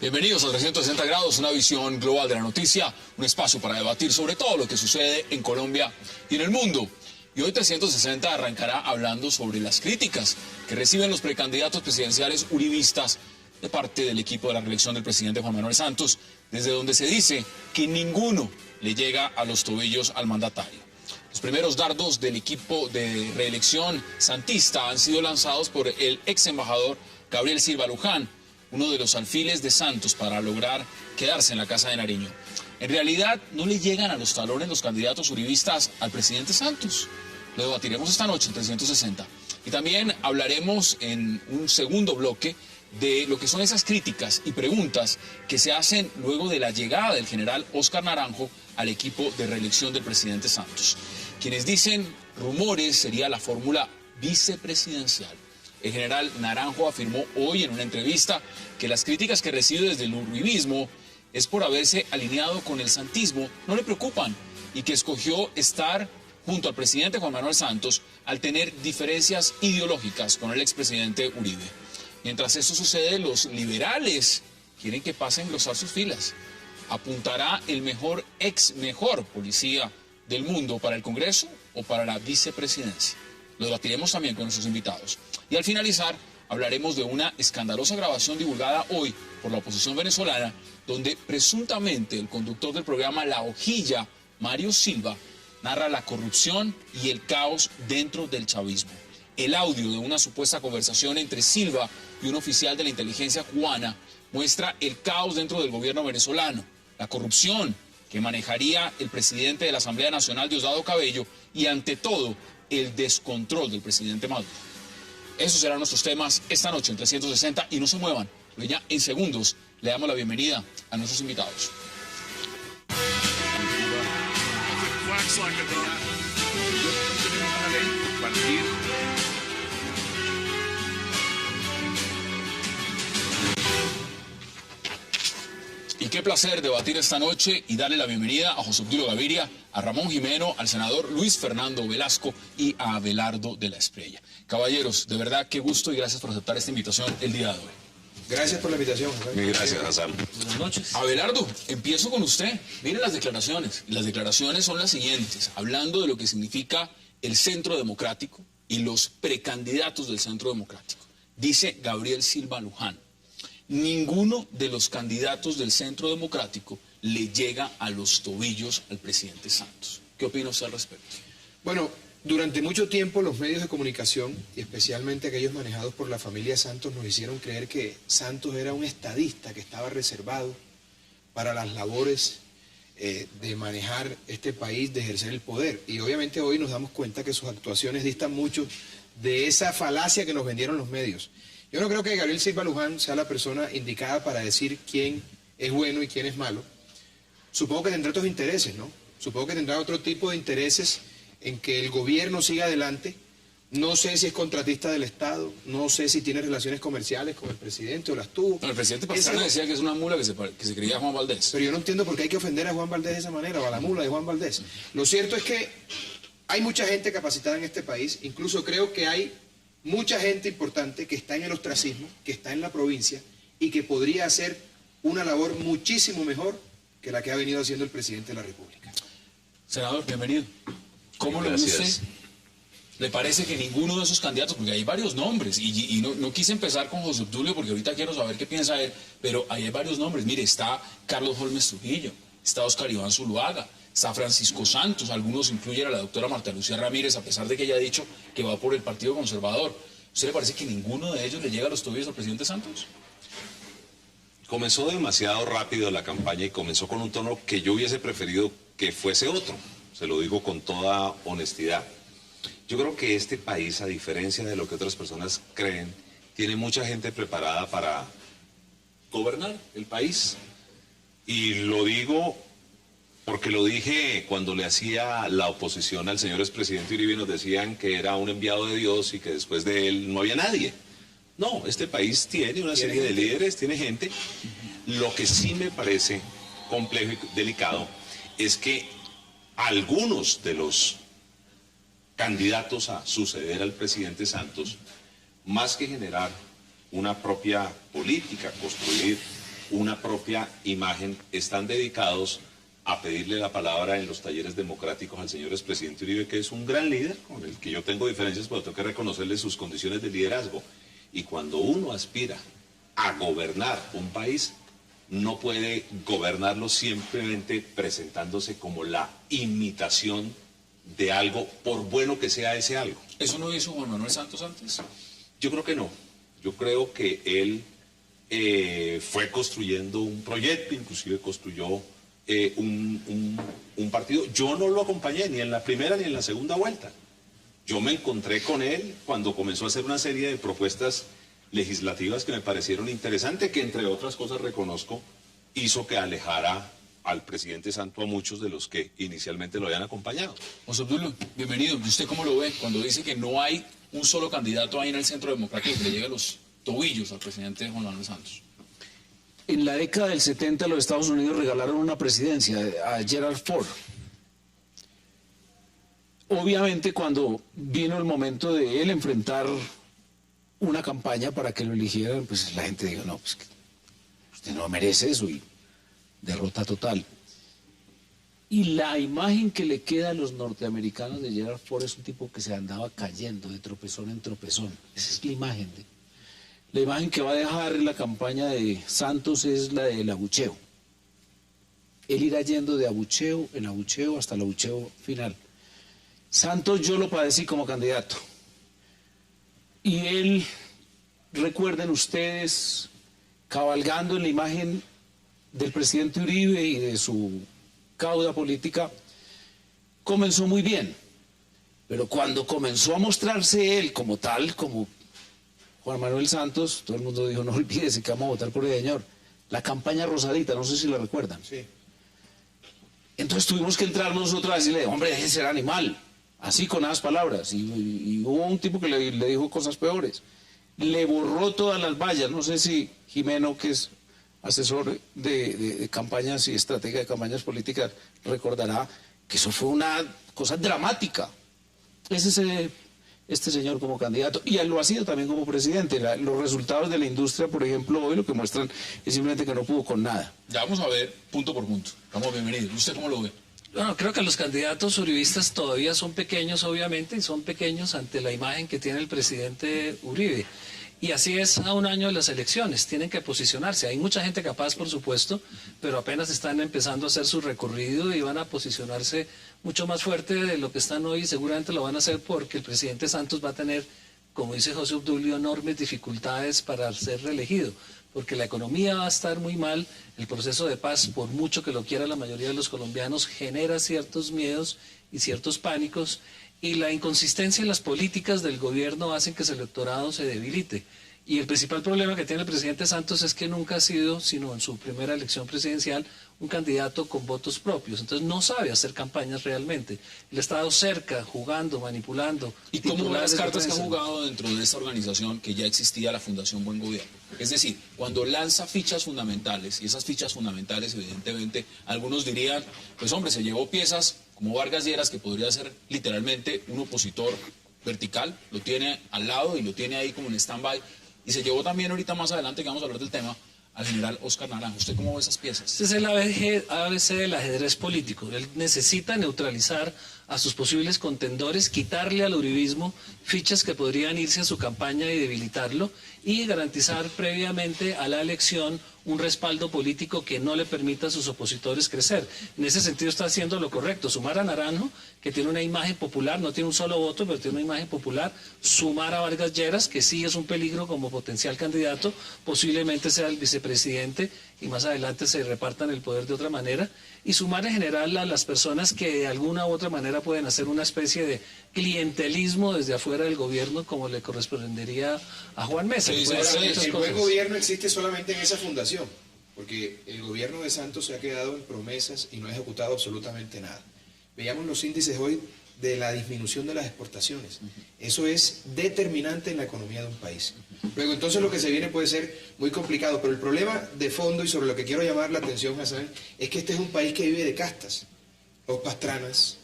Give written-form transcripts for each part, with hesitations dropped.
Bienvenidos a 360 grados, una visión global de la noticia, un espacio para debatir sobre todo lo que sucede en Colombia y en el mundo. Y hoy 360 arrancará hablando sobre las críticas que reciben los precandidatos presidenciales uribistas de parte del equipo de la reelección del presidente Juan Manuel Santos, desde donde se dice que ninguno le llega a los tobillos al mandatario. Los primeros dardos del equipo de reelección santista han sido lanzados por el ex embajador Gabriel Silva Luján, uno de los alfiles de Santos para lograr quedarse en la Casa de Nariño. En realidad, no le llegan a los talones los candidatos uribistas al presidente Santos. Lo debatiremos esta noche en 360. Y también hablaremos en un segundo bloque de lo que son esas críticas y preguntas que se hacen luego de la llegada del general Óscar Naranjo al equipo de reelección del presidente Santos. Quienes dicen rumores sería la fórmula vicepresidencial. El general Naranjo afirmó hoy en una entrevista que las críticas que recibe desde el uribismo es por haberse alineado con el santismo, no le preocupan, y que escogió estar junto al presidente Juan Manuel Santos al tener diferencias ideológicas con el expresidente Uribe. Mientras eso sucede, los liberales quieren que pase a engrosar sus filas. ¿Apuntará el mejor policía del mundo para el Congreso o para la vicepresidencia? Lo debatiremos también con nuestros invitados. Y al finalizar, hablaremos de una escandalosa grabación divulgada hoy por la oposición venezolana, donde presuntamente el conductor del programa La Hojilla, Mario Silva, narra la corrupción y el caos dentro del chavismo. El audio de una supuesta conversación entre Silva y un oficial de la inteligencia cubana muestra el caos dentro del gobierno venezolano, la corrupción que manejaría el presidente de la Asamblea Nacional, Diosdado Cabello, y ante todo, el descontrol del presidente Maduro. Esos serán nuestros temas esta noche en 360 y no se muevan, porque ya en segundos le damos la bienvenida a nuestros invitados. Y qué placer debatir esta noche y darle la bienvenida a José Obdulio Gaviria, a Ramón Jimeno, al senador Luis Fernando Velasco y a Abelardo de la Espriella. Caballeros, de verdad, qué gusto y gracias por aceptar esta invitación el día de hoy. Gracias por la invitación. Gracias, Hassan. Buenas noches. Abelardo, empiezo con usted. Miren las declaraciones. Y las declaraciones son las siguientes, hablando de lo que significa el Centro Democrático y los precandidatos del Centro Democrático. Dice Gabriel Silva Luján: ninguno de los candidatos del Centro Democrático le llega a los tobillos al presidente Santos. ¿Qué opina usted al respecto? Bueno, durante mucho tiempo los medios de comunicación, y especialmente aquellos manejados por la familia Santos, nos hicieron creer que Santos era un estadista que estaba reservado para las labores de manejar este país, de ejercer el poder. Y obviamente hoy nos damos cuenta que sus actuaciones distan mucho de esa falacia que nos vendieron los medios. Yo no creo que Gabriel Silva Luján sea la persona indicada para decir quién es bueno y quién es malo. Supongo que tendrá otros intereses, ¿no? Supongo que tendrá otro tipo de intereses en que el gobierno siga adelante. No sé si es contratista del Estado, no sé si tiene relaciones comerciales con el presidente o las tuvo. No, el presidente Pastrana decía que es una mula que se creía Juan Valdés. Pero yo no entiendo por qué hay que ofender a Juan Valdés de esa manera, o a la mula de Juan Valdés. Lo cierto es que hay mucha gente capacitada en este país, incluso creo que hay mucha gente importante que está en el ostracismo, que está en la provincia y que podría hacer una labor muchísimo mejor que la que ha venido haciendo el presidente de la República. Senador, bienvenido. ¿Cómo lo ve usted? ¿Le parece que ninguno de esos candidatos, porque hay varios nombres, y no quise empezar con José Obdulio porque ahorita quiero saber qué piensa él, pero ahí hay varios nombres? Mire, está Carlos Holmes Trujillo, está Oscar Iván Zuluaga, está Francisco Santos, algunos incluyen a la doctora Marta Lucía Ramírez, a pesar de que ella ha dicho que va por el Partido Conservador. ¿Usted le parece que ninguno de ellos le llega a los tobillos al presidente Santos? Comenzó demasiado rápido la campaña y comenzó con un tono que yo hubiese preferido que fuese otro. Se lo digo con toda honestidad. Yo creo que este país, a diferencia de lo que otras personas creen, tiene mucha gente preparada para gobernar el país. Y lo digo porque lo dije cuando le hacía la oposición al señor expresidente Uribe, nos decían que era un enviado de Dios y que después de él no había nadie. No, este país tiene una serie de líderes, tiene gente. Lo que sí me parece complejo y delicado es que algunos de los candidatos a suceder al presidente Santos, más que generar una propia política, construir una propia imagen, están dedicados a pedirle la palabra en los talleres democráticos al señor expresidente Uribe, que es un gran líder, con el que yo tengo diferencias, pero tengo que reconocerle sus condiciones de liderazgo. Y cuando uno aspira a gobernar un país, no puede gobernarlo simplemente presentándose como la imitación de algo, por bueno que sea ese algo. ¿Eso no hizo Juan Manuel Santos antes? Yo creo que no. Yo creo que él fue construyendo un proyecto, inclusive construyó un partido. Yo no lo acompañé ni en la primera ni en la segunda vuelta. Yo me encontré con él cuando comenzó a hacer una serie de propuestas legislativas que me parecieron interesantes, que entre otras cosas reconozco, hizo que alejara al presidente Santos a muchos de los que inicialmente lo habían acompañado. José Obdulio, bienvenido. ¿Y usted cómo lo ve cuando dice que no hay un solo candidato ahí en el Centro Democrático que le llegue a los tobillos al presidente Juan Manuel Santos? En la década del 70 los Estados Unidos regalaron una presidencia a Gerald Ford. Obviamente cuando vino el momento de él enfrentar una campaña para que lo eligieran, pues la gente dijo, no, pues usted no merece eso, y derrota total. Y la imagen que le queda a los norteamericanos de Gerald Ford es un tipo que se andaba cayendo de tropezón en tropezón. Esa es la imagen. La imagen que va a dejar en la campaña de Santos es la del abucheo. Él irá yendo de abucheo en abucheo hasta el abucheo final. Santos yo lo padecí como candidato. Y él, recuerden ustedes, cabalgando en la imagen del presidente Uribe y de su cauda política, comenzó muy bien. Pero cuando comenzó a mostrarse él como tal, como Juan Manuel Santos, todo el mundo dijo, no olvídese que vamos a votar por el señor. La campaña rosadita, no sé si la recuerdan. Sí. Entonces tuvimos que entrar nosotros a decirle, hombre, deje de ser animal. Así con esas palabras. Y hubo un tipo que le dijo cosas peores. Le borró todas las vallas. No sé si Jimeno, que es asesor de campañas y estratega de campañas políticas, recordará que eso fue una cosa dramática. Ese es este señor como candidato, y él lo ha sido también como presidente. Los resultados de la industria, por ejemplo, hoy lo que muestran es simplemente que no pudo con nada. Ya vamos a ver punto por punto. Vamos, bienvenido. ¿Usted cómo lo ve? Bueno, creo que los candidatos uribistas todavía son pequeños, obviamente, y son pequeños ante la imagen que tiene el presidente Uribe. Y así es a un año de las elecciones, tienen que posicionarse. Hay mucha gente capaz, por supuesto, pero apenas están empezando a hacer su recorrido y van a posicionarse mucho más fuerte de lo que están hoy. Seguramente lo van a hacer porque el presidente Santos va a tener, como dice José Obdulio, enormes dificultades para ser reelegido, porque la economía va a estar muy mal, el proceso de paz, por mucho que lo quiera la mayoría de los colombianos, genera ciertos miedos y ciertos pánicos, y la inconsistencia en las políticas del gobierno hacen que ese electorado se debilite. Y el principal problema que tiene el presidente Santos es que nunca ha sido, sino en su primera elección presidencial, un candidato con votos propios. Entonces no sabe hacer campañas realmente. Él ha estado cerca, jugando, manipulando. ¿Y cómo ve las cartas que ha jugado dentro de esta organización que ya existía, la Fundación Buen Gobierno? Es decir, cuando lanza fichas fundamentales, y esas fichas fundamentales, evidentemente, algunos dirían, pues hombre, se llevó piezas como Vargas Lleras, que podría ser literalmente un opositor vertical, lo tiene al lado y lo tiene ahí como en stand-by, y se llevó también ahorita más adelante, que vamos a hablar del tema, al general Oscar Naranjo. ¿Usted cómo ve esas piezas? Este es el ABC del ajedrez político. Él necesita neutralizar a sus posibles contendores, quitarle al uribismo fichas que podrían irse a su campaña y debilitarlo, y garantizar previamente a la elección un respaldo político que no le permita a sus opositores crecer. En ese sentido está haciendo lo correcto, sumar a Naranjo, que tiene una imagen popular, no tiene un solo voto, pero tiene una imagen popular, sumar a Vargas Lleras, que sí es un peligro como potencial candidato, posiblemente sea el vicepresidente y más adelante se repartan el poder de otra manera, y sumar en general a las personas que de alguna u otra manera pueden hacer una especie de clientelismo desde afuera del gobierno, como le correspondería a Juan Mesa. Sí, El buen gobierno existe solamente en esa fundación, porque el gobierno de Santos se ha quedado en promesas y no ha ejecutado absolutamente nada. Veíamos los índices hoy de la disminución de las exportaciones. Eso es determinante en la economía de un país. Luego, entonces, lo que se viene puede ser muy complicado, pero el problema de fondo, y sobre lo que quiero llamar la atención, Hassan, es que este es un país que vive de castas. los Pastranas.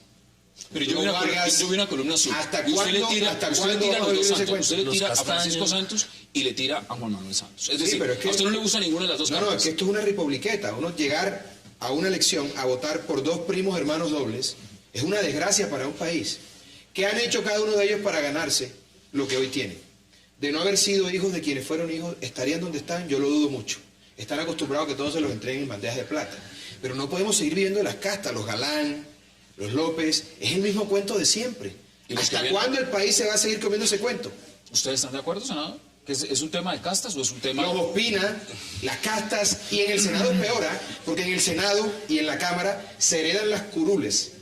Pero yo vi una columna suya. ¿Hasta y usted le cuándo- tira, hasta usted le cuándo tira a vamos a los dos vivir ese Santos. Usted le cuento? tira Los a Francisco Castaños. Santos y le tira a Juan Manuel Santos. Es decir, pero es que- a usted no le gusta ninguna de las dos No, cartas. es que esto es una republiqueta. Uno llegar a una elección a votar por dos primos hermanos dobles es una desgracia para un país. ¿Qué han hecho cada uno de ellos para ganarse lo que hoy tienen? De no haber sido hijos de quienes fueron hijos, ¿estarían donde están? Yo lo dudo mucho. Están acostumbrados a que todos se los entreguen en bandejas de plata. Pero no podemos seguir viviendo de las castas, los Galán, los López. Es el mismo cuento de siempre. ¿Y los ¿Hasta que cuándo el país se va a seguir comiendo ese cuento? ¿Ustedes están de acuerdo, senador? ¿Que es un tema de castas o es un tema...? Los Ospina, las castas, y en el Senado es peor, porque en el Senado y en la Cámara se heredan las curules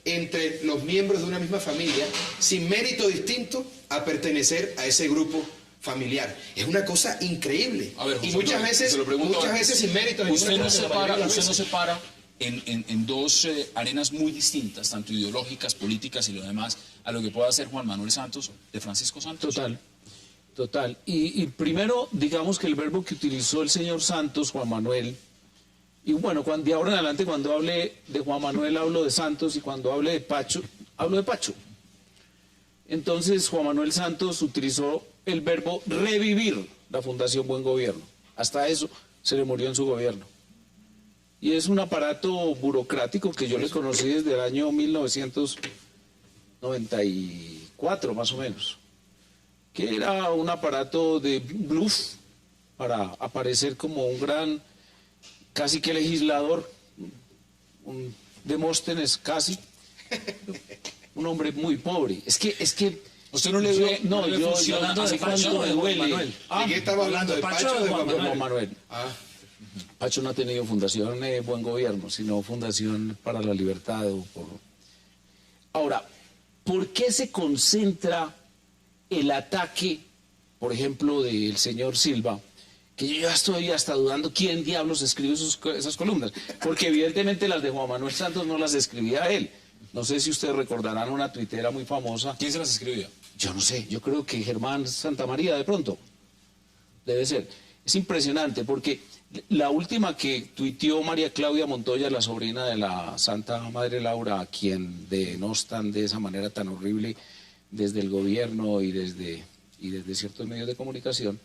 entre los miembros de una misma familia sin mérito distinto a pertenecer a ese grupo familiar. Es una cosa increíble. A ver, y José muchas Antonio, veces, se lo pregunto antes. sin mérito. de Usted ninguna no clase, la mayoría de las usted no veces. separa en dos arenas muy distintas, tanto ideológicas, políticas y lo demás, a lo que pueda hacer Juan Manuel Santos de Francisco Santos. Total. Y primero, digamos que el verbo que utilizó el señor Santos, Juan Manuel, y bueno, de ahora en adelante cuando hable de Juan Manuel hablo de Santos y cuando hable de Pacho, hablo de Pacho. Entonces Juan Manuel Santos utilizó el verbo revivir la Fundación Buen Gobierno. Hasta eso se le murió en su gobierno. Y es un aparato burocrático que yo le conocí desde el año 1994, más o menos, que era un aparato de bluff para aparecer como un gran, casi que legislador, un Demóstenes casi, un hombre muy pobre. Es que ¿Usted no le ve, no, yo funcionando así de Pacho cuando o me de Juan duele. Manuel? ¿De qué estaba hablando? ¿De Pacho o de Juan Manuel? Juan Manuel. Ah, Pacho no ha tenido Fundación Buen Gobierno, sino Fundación para la Libertad. Ahora, ¿por qué se concentra el ataque, por ejemplo, del señor Silva? Que yo ya estoy hasta dudando quién diablos escribe esas columnas, porque evidentemente las de Juan Manuel Santos no las escribía él. No sé si ustedes recordarán una tuitera muy famosa. ¿Quién se las escribía? Yo no sé, yo creo que Germán Santamaría de pronto. Debe ser. Es impresionante porque la última que tuiteó María Claudia Montoya, la sobrina de la Santa Madre Laura, a quien denostan de esa manera tan horrible desde el gobierno y desde ciertos medios de comunicación,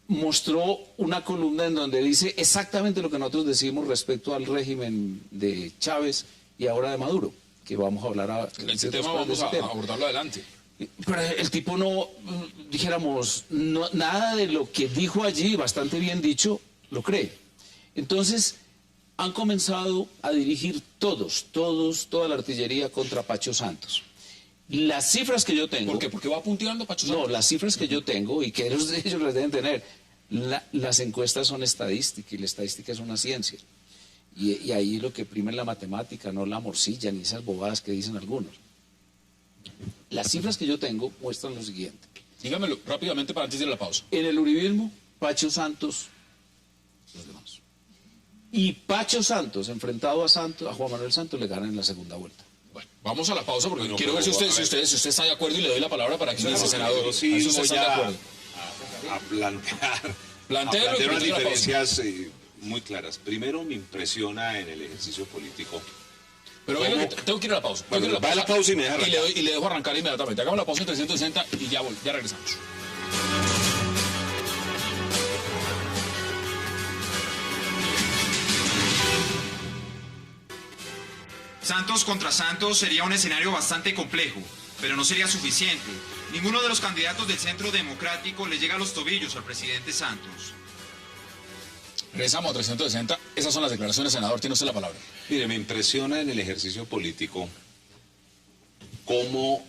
mostró una columna en donde dice exactamente lo que nosotros decimos respecto al régimen de Chávez y ahora de Maduro, que vamos a hablar Ese tema vamos a abordarlo adelante. Pero el tipo no, dijéramos, nada de lo que dijo allí, bastante bien dicho, lo cree. Entonces, han comenzado a dirigir toda la artillería contra Pacho Santos. Las cifras que yo tengo... ¿Por qué? ¿Porque va punteando Pacho Santos? No, las cifras que yo tengo y que ellos las deben tener, las encuestas son estadística y la estadística es una ciencia. Y ahí lo que prima es la matemática, no la morcilla ni esas bobadas que dicen algunos. Las cifras que yo tengo muestran lo siguiente. Dígamelo rápidamente para antes de la pausa. En el uribismo, Pacho Santos, los demás. Y Pacho Santos, enfrentado a Juan Manuel Santos, le gana en la segunda vuelta. Bueno, vamos a la pausa porque Bueno, quiero ver si pero, usted está de acuerdo y le doy la palabra para que inicie, senador. Yo sí A ver si usted voy está de acuerdo. a plantear, Plantéelo y unas después de la pausa. diferencias muy claras. Primero, me impresiona en el ejercicio político. Pero venga, que tengo que ir a la pausa. Bueno, va a la pausa y me deja arrancar. y le dejo arrancar inmediatamente. Hagamos la pausa en 360 y ya regresamos. Santos contra Santos sería un escenario bastante complejo, pero no sería suficiente. Ninguno de los candidatos del Centro Democrático le llega a los tobillos al presidente Santos. Regresamos a 360. Esas son las declaraciones, senador. Tiene usted la palabra. Mire, me impresiona en el ejercicio político cómo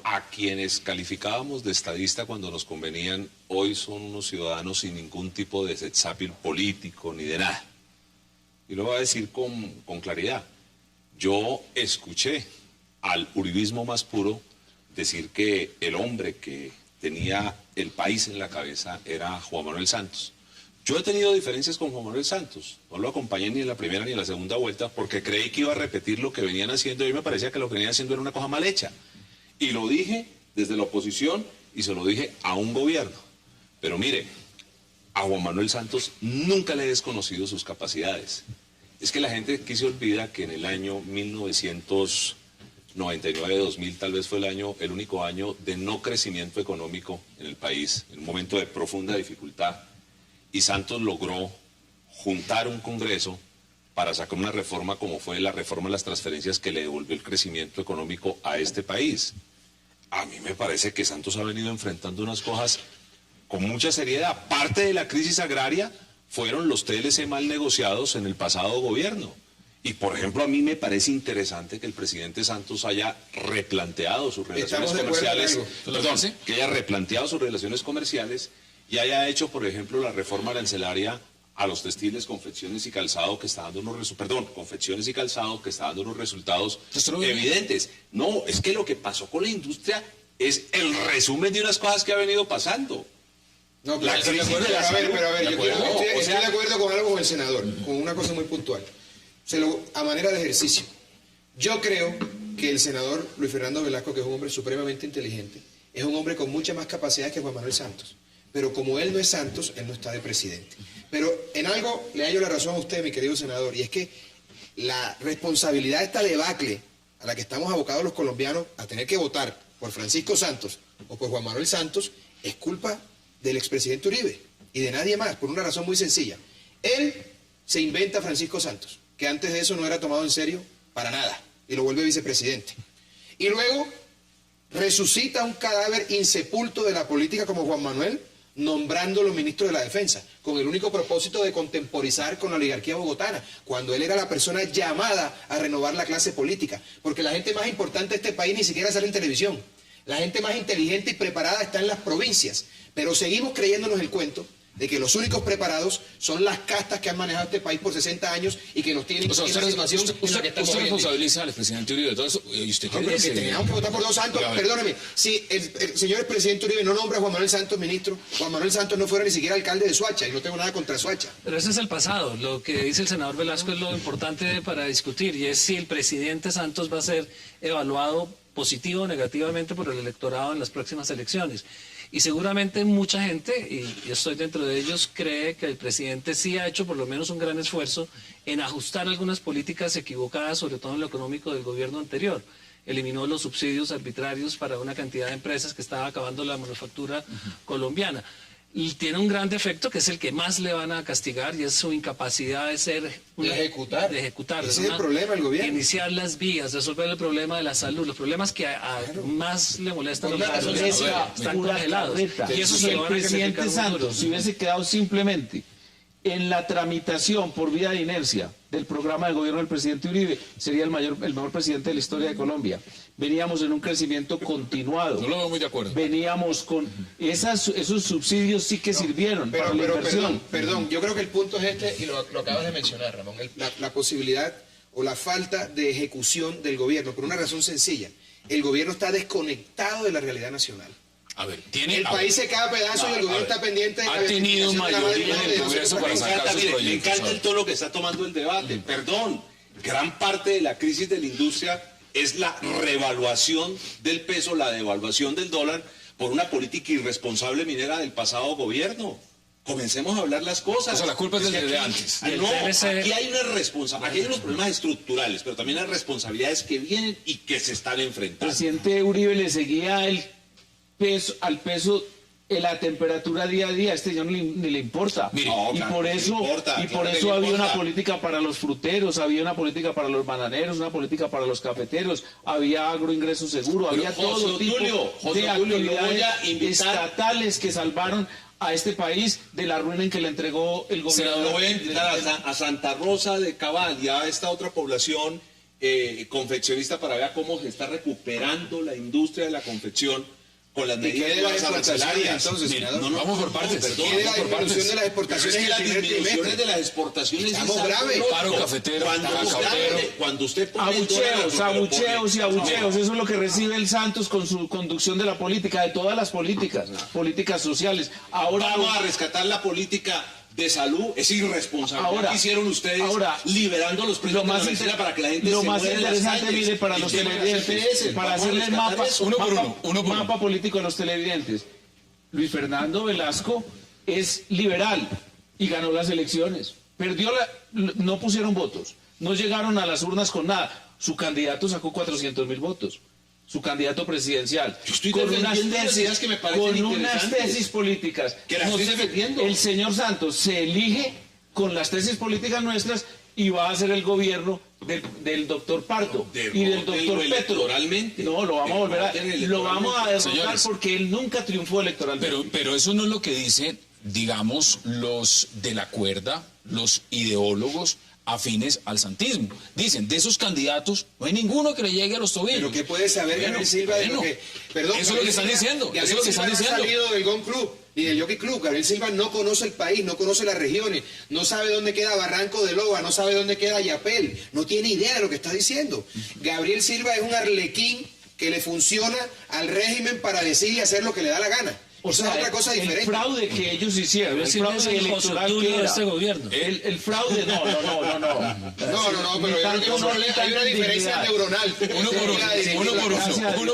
a quienes calificábamos de estadista cuando nos convenían, hoy son unos ciudadanos sin ningún tipo de sexapil político ni de nada. Y lo voy a decir con claridad. Yo escuché al uribismo más puro decir que el hombre que tenía el país en la cabeza era Juan Manuel Santos. Yo he tenido diferencias con Juan Manuel Santos, no lo acompañé ni en la primera ni en la segunda vuelta porque creí que iba a repetir lo que venían haciendo y a mí me parecía que lo que venían haciendo era una cosa mal hecha. Y lo dije desde la oposición y se lo dije a un gobierno. Pero mire, a Juan Manuel Santos nunca le he desconocido sus capacidades. Es que la gente aquí se olvida que en el año 1999-2000 tal vez fue el único año de no crecimiento económico en el país, en un momento de profunda dificultad, y Santos logró juntar un Congreso para sacar una reforma como fue la reforma de las transferencias que le devolvió el crecimiento económico a este país. A mí me parece que Santos ha venido enfrentando unas cosas con mucha seriedad. Parte de la crisis agraria fueron los TLC mal negociados en el pasado gobierno. Y, por ejemplo, a mí me parece interesante que el presidente Santos haya replanteado sus relaciones comerciales. Perdón, que haya replanteado sus relaciones comerciales y haya hecho, por ejemplo, la reforma arancelaria a los textiles, confecciones y calzado que está dando unos confecciones y calzado que está dando unos resultados evidentes. No, es que lo que pasó con la industria es el resumen de unas cosas que ha venido pasando. No, pero, estoy de acuerdo con algo con el senador, con una cosa muy puntual. A manera de ejercicio. Yo creo que el senador Luis Fernando Velasco, que es un hombre supremamente inteligente, es un hombre con mucha más capacidad que Juan Manuel Santos. Pero como él no es Santos, él no está de presidente. Pero en algo le hallo la razón a usted, mi querido senador, y es que la responsabilidad de esta debacle a la que estamos abocados los colombianos a tener que votar por Francisco Santos o por Juan Manuel Santos es culpa del expresidente Uribe y de nadie más, por una razón muy sencilla. Él se inventa a Francisco Santos, que antes de eso no era tomado en serio para nada, y lo vuelve vicepresidente. Y luego resucita un cadáver insepulto de la política como Juan Manuel, nombrándolo ministro de la Defensa, con el único propósito de contemporizar con la oligarquía bogotana, cuando él era la persona llamada a renovar la clase política, porque la gente más importante de este país ni siquiera sale en televisión. La gente más inteligente y preparada está en las provincias, pero seguimos creyéndonos el cuento de que los únicos preparados son las castas que han manejado este país por 60 años y que nos tienen en la situación en la que estamos. ¿Usted responsabiliza al expresidente Uribe de todo eso? ¿Y usted pero que teníamos que votar por dos Santos. Perdóneme, si el señor presidente Uribe no nombra a Juan Manuel Santos ministro, Juan Manuel Santos no fuera ni siquiera alcalde de Soacha, y no tengo nada contra Soacha. Pero ese es el pasado. Lo que dice el senador Velasco es lo importante para discutir, y es si el presidente Santos va a ser evaluado positivo o negativamente por el electorado en las próximas elecciones. Y seguramente mucha gente, y yo estoy dentro de ellos, cree que el presidente sí ha hecho por lo menos un gran esfuerzo en ajustar algunas políticas equivocadas, sobre todo en lo económico del gobierno anterior. Eliminó los subsidios arbitrarios para una cantidad de empresas que estaba acabando la manufactura colombiana. Y tiene un gran defecto que es el que más le van a castigar, y es su incapacidad de ejecutar. Ese es el problema del gobierno. Iniciar las vías, resolver el problema de la salud, los problemas que más le molestan a los ciudadanos están congelados. Y eso si el presidente Santos si hubiese quedado simplemente en la tramitación por vía de inercia del programa de gobierno del presidente Uribe, sería el mejor presidente de la historia de Colombia. Veníamos en un crecimiento continuado. No lo veo muy de acuerdo. Veníamos con esos subsidios sí que sirvieron para la inversión. Perdón, yo creo que el punto es este, y lo acabas de mencionar, Ramón, la posibilidad o la falta de ejecución del gobierno, por una razón sencilla. El gobierno está desconectado de la realidad nacional. A ver, el país se cae a pedazos y el gobierno está pendiente de ha tenido mayoría en el Congreso para sacar sus proyectos. Me encanta el tono que está tomando el debate. Perdón, gran parte de la crisis de la industria es la revaluación del peso, la devaluación del dólar por una política irresponsable minera del pasado gobierno. Comencemos a hablar las cosas. O sea, la culpa es del de antes. No, aquí hay una responsabilidad, aquí hay unos problemas estructurales, pero también hay responsabilidades que vienen y que se están enfrentando. El presidente Uribe le seguía al peso la temperatura día a día, a este señor ni le importa. Mire, y por eso había una política para los fruteros, había una política para los bananeros, una política para los cafeteros, había agroingreso seguro, había todo tipo de actividades estatales que salvaron a este país de la ruina en que le entregó el gobierno. Lo voy a invitar a Santa Rosa de Cabal y a esta otra población confeccionista para ver cómo se está recuperando la industria de la confección con las medidas de las arancelarias. Entonces, vamos por partes. Perdón, la disminución de las exportaciones. Es que las disminuciones de las exportaciones estamos graves. Paro cafetero, cuando usted pone abucheos, eso es lo que recibe el Santos con su conducción de la política, de todas las políticas sociales. Ahora vamos a rescatar la política de salud, es irresponsable. ¿Qué hicieron ustedes liberando los precios de la medicina para que la gente lo más interesante, mire, para los televidentes, para hacerle mapa político a los televidentes, Luis Fernando Velasco es liberal y ganó las elecciones. No pusieron votos, no llegaron a las urnas con nada. Su candidato sacó 400.000 votos. Su candidato presidencial. Yo estoy con unas defendiendo las ideas que me parecen con unas interesantes. tesis políticas. Que las estoy defendiendo. El señor Santos se elige con las tesis políticas nuestras y va a hacer el gobierno del doctor Pardo y del doctor Petro. Electoralmente. No, lo vamos a volver a... Lo vamos a derrotar Señores, porque él nunca triunfó electoralmente. Pero eso no es lo que dicen, digamos, los de la cuerda, los ideólogos afines al santismo. Dicen, de esos candidatos no hay ninguno que le llegue a los tobillos. Pero ¿qué puede saber Gabriel Silva de lo que... Perdón, eso es lo que están diciendo. Eso es lo que están diciendo. No ha salido del Gun Club ni del Jockey Club. Gabriel Silva no conoce el país, no conoce las regiones, no sabe dónde queda Barranco de Loba, no sabe dónde queda Yapel, no tiene idea de lo que está diciendo. Gabriel Silva es un arlequín que le funciona al régimen para decir y hacer lo que le da la gana. O sea, es otra cosa diferente. El fraude que ellos hicieron, el Silva fraude es el electoral José Tulio que de era, este gobierno. el fraude, no. No, pero yo creo que hay una diferencia neuronal. Uno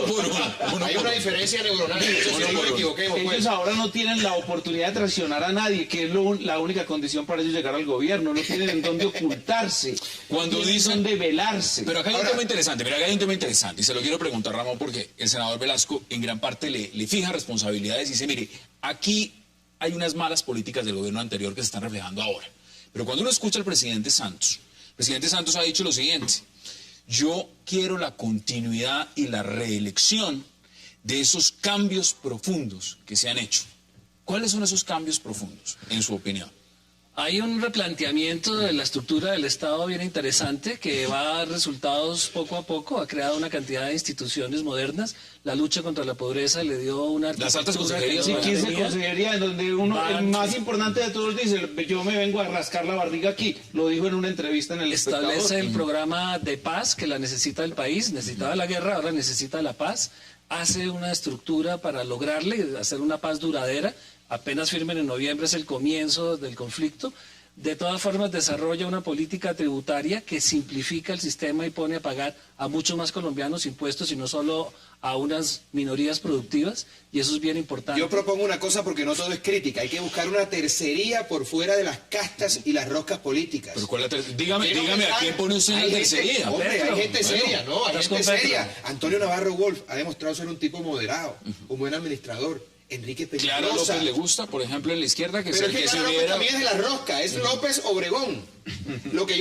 por uno. Hay una diferencia neuronal. Eso sí, no me equivoquemos. Ellos ahora no tienen la oportunidad de traicionar a nadie, que es la única condición para ellos llegar al gobierno. No tienen en dónde ocultarse, Cuando no tienen dicen- dónde velarse. Pero acá hay un tema interesante, mira, acá hay un tema interesante, y se lo quiero preguntar, Ramón, porque el senador Velasco en gran parte le fija responsabilidades y dice, mire, aquí hay unas malas políticas del gobierno anterior que se están reflejando ahora. Pero cuando uno escucha al presidente Santos, el presidente Santos ha dicho lo siguiente: yo quiero la continuidad y la reelección de esos cambios profundos que se han hecho. ¿Cuáles son esos cambios profundos, en su opinión? Hay un replanteamiento de la estructura del Estado bien interesante que va a dar resultados poco a poco. Ha creado una cantidad de instituciones modernas. La lucha contra la pobreza le dio una Las altas arquitectura consejerías, que Sí, no 15 tenía. consejerías en donde el más importante de todos dice, yo me vengo a rascar la barriga aquí. Lo dijo en una entrevista en El Establece Espectador. el programa de paz que la necesita el país. Necesitaba la guerra, ahora necesita la paz. Hace una estructura para lograrle, hacer una paz duradera. Apenas firmen en noviembre es el comienzo del conflicto. De todas formas, desarrolla una política tributaria que simplifica el sistema y pone a pagar a muchos más colombianos impuestos y no solo a unas minorías productivas, y eso es bien importante. Yo propongo una cosa porque no todo es crítica. Hay que buscar una tercería por fuera de las castas y las roscas políticas. Pero ¿cuál es la dígame ¿a quién pone usted en la Hay gente- tercería? Hombre, Petro. hay gente seria, ¿no? Hay estás gente con Petro. seria. Antonio Navarro Wolf ha demostrado ser un tipo moderado, un buen administrador. Enrique Claro, a Peñalosa. López le gusta, por ejemplo, en la izquierda, que es Pero el es que que se Clara López uniera. también es de la rosca, es López Obregón. Lo que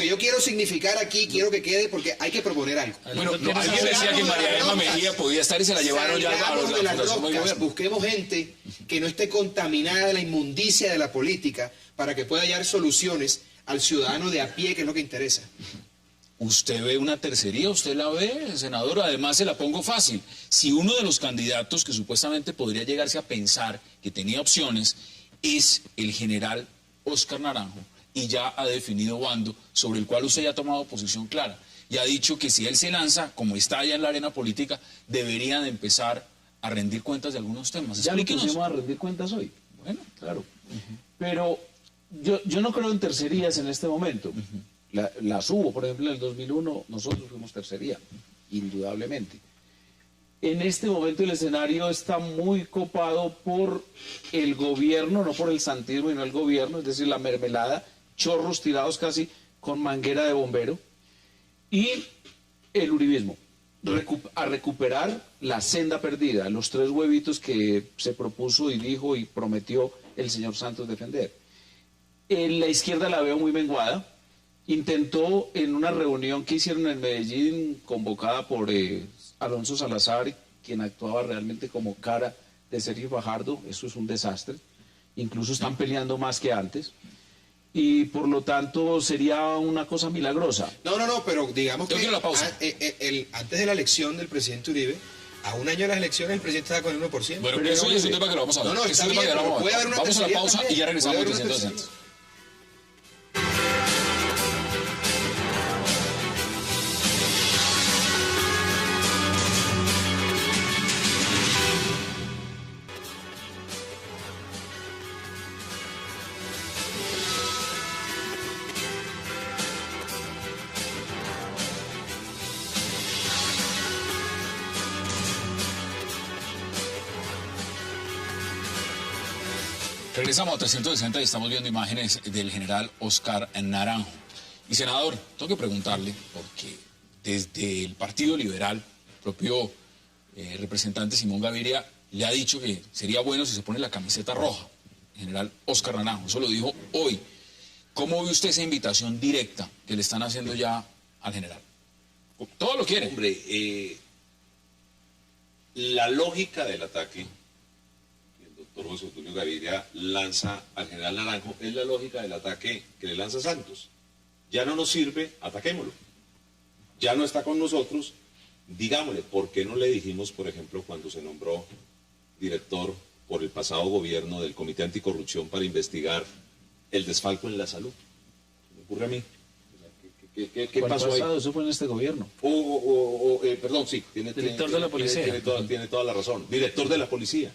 yo quiero significar aquí, quiero que quede, porque hay que proponer algo. Bueno, Alguien alguien decía que María Emma Mejía podía estar y se la llevaron ya a Salgamos de la las Fundación del roscas, Gobierno. busquemos gente que no esté contaminada de la inmundicia de la política para que pueda hallar soluciones al ciudadano de a pie, que es lo que interesa. ¿Usted ve una tercería? ¿Usted la ve, senador? Además, se la pongo fácil. Si uno de los candidatos que supuestamente podría llegarse a pensar que tenía opciones es el general Óscar Naranjo, y ya ha definido bando sobre el cual usted ya ha tomado posición clara, y ha dicho que si él se lanza, como está allá en la arena política, debería de empezar a rendir cuentas de algunos temas. Ya lo Explíquenos. pusimos a rendir cuentas hoy. Bueno, claro. Pero yo no creo en tercerías en este momento. Las hubo, por ejemplo, en el 2001 nosotros fuimos tercería, indudablemente. En este momento el escenario está muy copado por el gobierno, no por el santismo y no el gobierno, es decir, la mermelada, chorros tirados casi con manguera de bombero, y el uribismo, a recuperar la senda perdida, los 3 huevitos que se propuso y dijo y prometió el señor Santos defender. En la izquierda la veo muy menguada. Intentó en una reunión que hicieron en Medellín, convocada por Alonso Salazar, quien actuaba realmente como cara de Sergio Fajardo, eso es un desastre, incluso están peleando más que antes, y por lo tanto sería una cosa milagrosa. No, pero digamos Yo que quiero la pausa. Antes de la elección del presidente Uribe, a un año de las elecciones el presidente estaba con el 1%. Bueno, Pero, eso es un oye, tema que lo vamos a ver. No, Es está un tema bien, que lo pero vamos a puede ver. haber una Vamos a la tercería pausa también. y ya regresamos Puede al haber una 360. Regresamos a 360 y estamos viendo imágenes del general Óscar Naranjo. Y senador, tengo que preguntarle, porque desde el Partido Liberal, el propio representante Simón Gaviria le ha dicho que sería bueno si se pone la camiseta roja, general Óscar Naranjo, eso lo dijo hoy. ¿Cómo ve usted esa invitación directa que le están haciendo ya al general? Todo lo quiere. Hombre, la lógica del ataque que el doctor José Obdulio Gaviria lanza al general Naranjo es la lógica del ataque que le lanza Santos. Ya no nos sirve, ataquémoslo. Ya no está con nosotros, digámosle, ¿por qué no le dijimos, por ejemplo, cuando se nombró director por el pasado gobierno del Comité Anticorrupción para investigar el desfalco en la salud? ¿Me ocurre a mí? ¿Qué pasó ahí? Eso fue en este gobierno. Perdón, sí. Director de la policía. Tiene toda la razón. Director de la policía.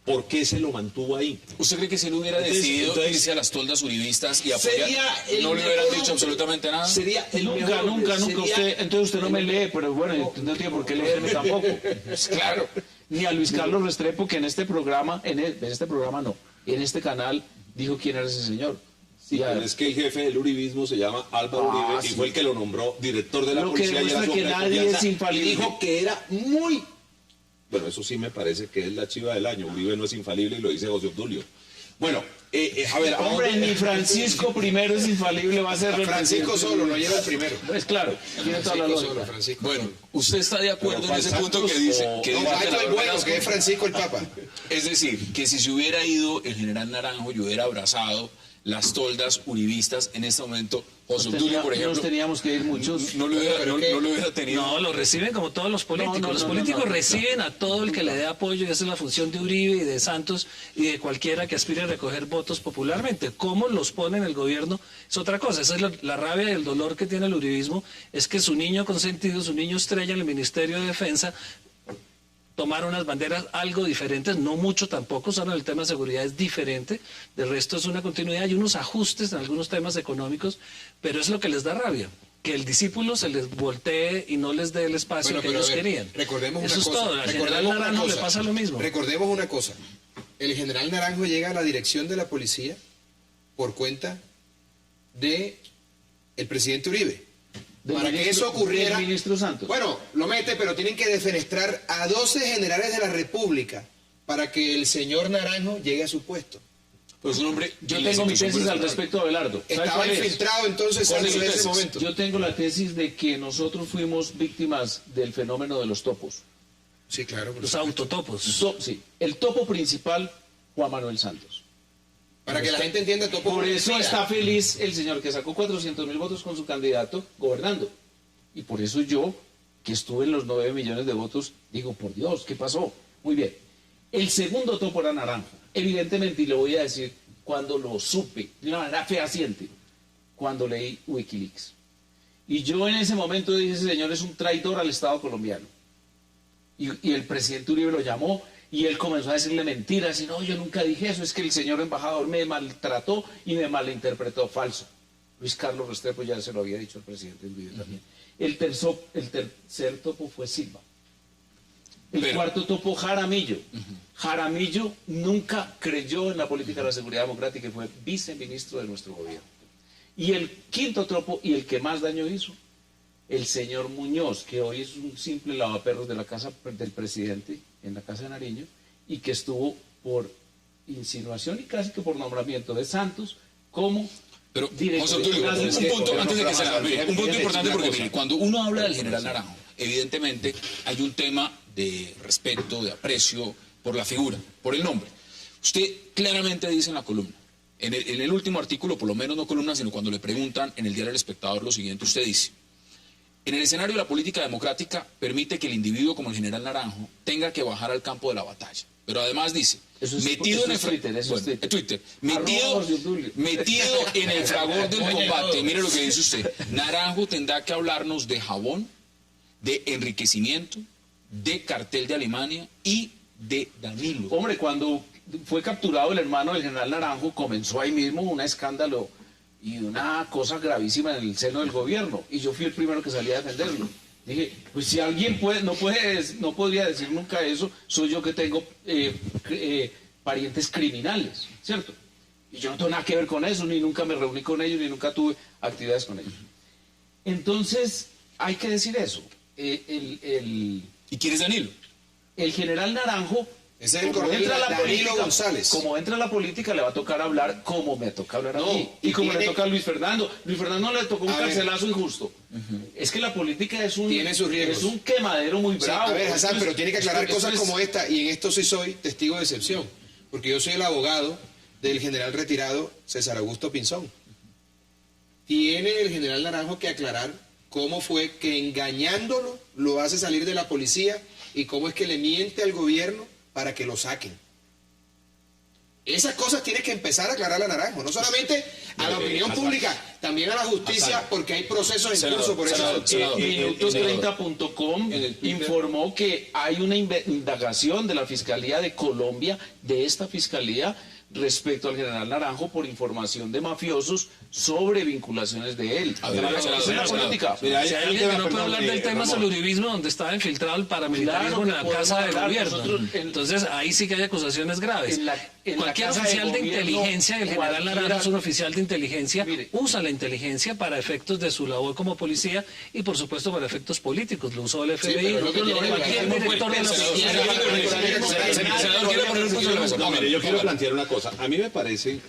¿Por qué se lo mantuvo ahí? ¿Usted cree que si él hubiera decidido irse a las toldas uribistas y apoyar, no le hubieran dicho absolutamente nada? Sería el Nunca. Entonces usted no me lee, pero bueno, no tiene por qué leerme tampoco. Pues claro. Ni a Luis Carlos Restrepo, que en este programa, en este canal, dijo quién era ese señor. Sí, pero es que el jefe del uribismo se llama Álvaro Uribe y fue el que lo nombró director de la policía. Lo que demuestra que nadie es infalible. Y dijo que era muy... Bueno, eso sí me parece que es la chiva del año. Uribe no es infalible y lo dice José Obdulio. Bueno, a ver... Hombre, ni Francisco primero es infalible, va a ser... Francisco solo, no lleva el primero. Pues claro, tiene toda la lógica. Bueno, ¿usted está de acuerdo en ese punto que dice... que No, Pacho es bueno, que es Francisco el Papa. Es decir, que si se hubiera ido el general Naranjo y hubiera abrazado las toldas uribistas en este momento, José Obdulio, por ejemplo... Nos teníamos que ir muchos. No lo hubiera tenido. No, lo reciben como todos los políticos. Los políticos reciben a todo el que le dé apoyo, y esa es la función de Uribe y de Santos y de cualquiera que aspire a recoger votos popularmente. Cómo los pone en el gobierno es otra cosa. Esa es la rabia y el dolor que tiene el uribismo, es que su niño consentido, su niño estrella en el Ministerio de Defensa, tomar unas banderas algo diferentes, no mucho tampoco, solo el tema de seguridad es diferente, del resto es una continuidad y unos ajustes en algunos temas económicos, pero es lo que les da rabia, que el discípulo se les voltee y no les dé el espacio que ellos querían. Recordemos Eso una es cosa. todo, al general Naranjo le pasa lo mismo. Recordemos una cosa, el general Naranjo llega a la dirección de la policía por cuenta de el presidente Uribe. Para que eso ocurriera, del ministro Santos. Bueno, lo mete, pero tienen que defenestrar a 12 generales de la República para que el señor Naranjo llegue a su puesto. Pues un hombre... Yo tengo mi tesis al respecto, Abelardo. Estaba infiltrado entonces ¿Cuál es su en ese tesis? momento. Yo tengo la tesis de que nosotros fuimos víctimas del fenómeno de los topos. Sí, claro. Los autotopos. Sí, el topo principal, Juan Manuel Santos. Para que la gente entienda todo. Por eso está feliz el señor que sacó 400.000 votos con su candidato gobernando. Y por eso yo, que estuve en los 9 millones de votos, digo, por Dios, ¿qué pasó? Muy bien. El segundo topo era Naranjo. Evidentemente, y lo voy a decir cuando lo supe, de una manera fehaciente, cuando leí Wikileaks. Y yo en ese momento dije, ese señor es un traidor al Estado colombiano. Y el presidente Uribe lo llamó y él comenzó a decirle mentiras. Y no, yo nunca dije eso, es que el señor embajador me maltrató y me malinterpretó. Falso. Luis Carlos Restrepo ya se lo había dicho al presidente Uribe también. El tercer topo fue Silva. El cuarto topo, Jaramillo. Jaramillo nunca creyó en la política de la seguridad democrática y fue viceministro de nuestro gobierno. Y el quinto topo, y el que más daño hizo, el señor Muñoz, que hoy es un simple lavaperros de la casa del presidente, en la Casa de Nariño, y que estuvo por insinuación y casi que por nombramiento de Santos como pero, director. José Obdulio, un punto antes de que se acabe, un punto importante porque mire, cuando uno habla del general Naranjo, evidentemente hay un tema de respeto, de aprecio por la figura, por el nombre. Usted claramente dice en la columna, en el último artículo, por lo menos no columna, sino cuando le preguntan en el diario El Espectador lo siguiente, usted dice: en el escenario de la política democrática permite que el individuo como el general Naranjo tenga que bajar al campo de la batalla. Pero además dice, metido en el fragor del combate, mire lo que dice usted, Naranjo tendrá que hablarnos de jabón, de enriquecimiento, de cartel de Alemania y de Danilo. Hombre, cuando fue capturado el hermano del general Naranjo, comenzó ahí mismo un escándalo y una cosa gravísima en el seno del gobierno. Y yo fui el primero que salí a defenderlo. Dije, pues si alguien no podría decir nunca eso, soy yo que tengo parientes criminales, ¿cierto? Y yo no tengo nada que ver con eso, ni nunca me reuní con ellos, ni nunca tuve actividades con ellos. Entonces, hay que decir eso. ¿Y quién es Danilo? El general Naranjo, Ese es el como coronel entra a la Danilo política, González. como entra a la política, le va a tocar hablar como me toca hablar a mí. Y como le toca a Luis Fernando. Luis Fernando le tocó un A ver. carcelazo injusto. Es que la política es un, Tiene sus riesgos. es un quemadero muy Sí, bravo. a ver, Hassan, Esto es- pero tiene que aclarar esto cosas es- como esta, y en esto sí soy testigo de excepción, porque yo soy el abogado del general retirado César Augusto Pinzón. Tiene el general Naranjo que aclarar cómo fue que engañándolo lo hace salir de la policía y cómo es que le miente al gobierno para que lo saquen. Esas cosas tiene que empezar a aclarar a Naranjo, no solamente a la opinión pública, también a la justicia, porque hay procesos en Senador, curso por eso. senador. Minutos30.com informó que hay una indagación de la Fiscalía de Colombia, de esta Fiscalía, respecto al general Naranjo por información de mafiosos sobre vinculaciones de él. Adelante, Esa es senador, la política. Mira, Si hay alguien que no puede hablar del tema es el uribismo, donde estaba infiltrado el paramilitarismo Claro que en la podemos casa de hablar. gobierno. Nosotros Entonces ahí sí que hay acusaciones graves. En la Cualquier casa de oficial de gobierno, inteligencia, el general cualquiera- Naranjo es un oficial de inteligencia, Mire. usa la inteligencia para efectos de su labor como policía y por supuesto para efectos políticos. Lo usó el FBI. pero nosotros lo único que cualquier hacemos director de la Senador, quiere poner un punto en la mesa. No, mire, yo quiero Póngalo. plantear una cosa. A mí me parece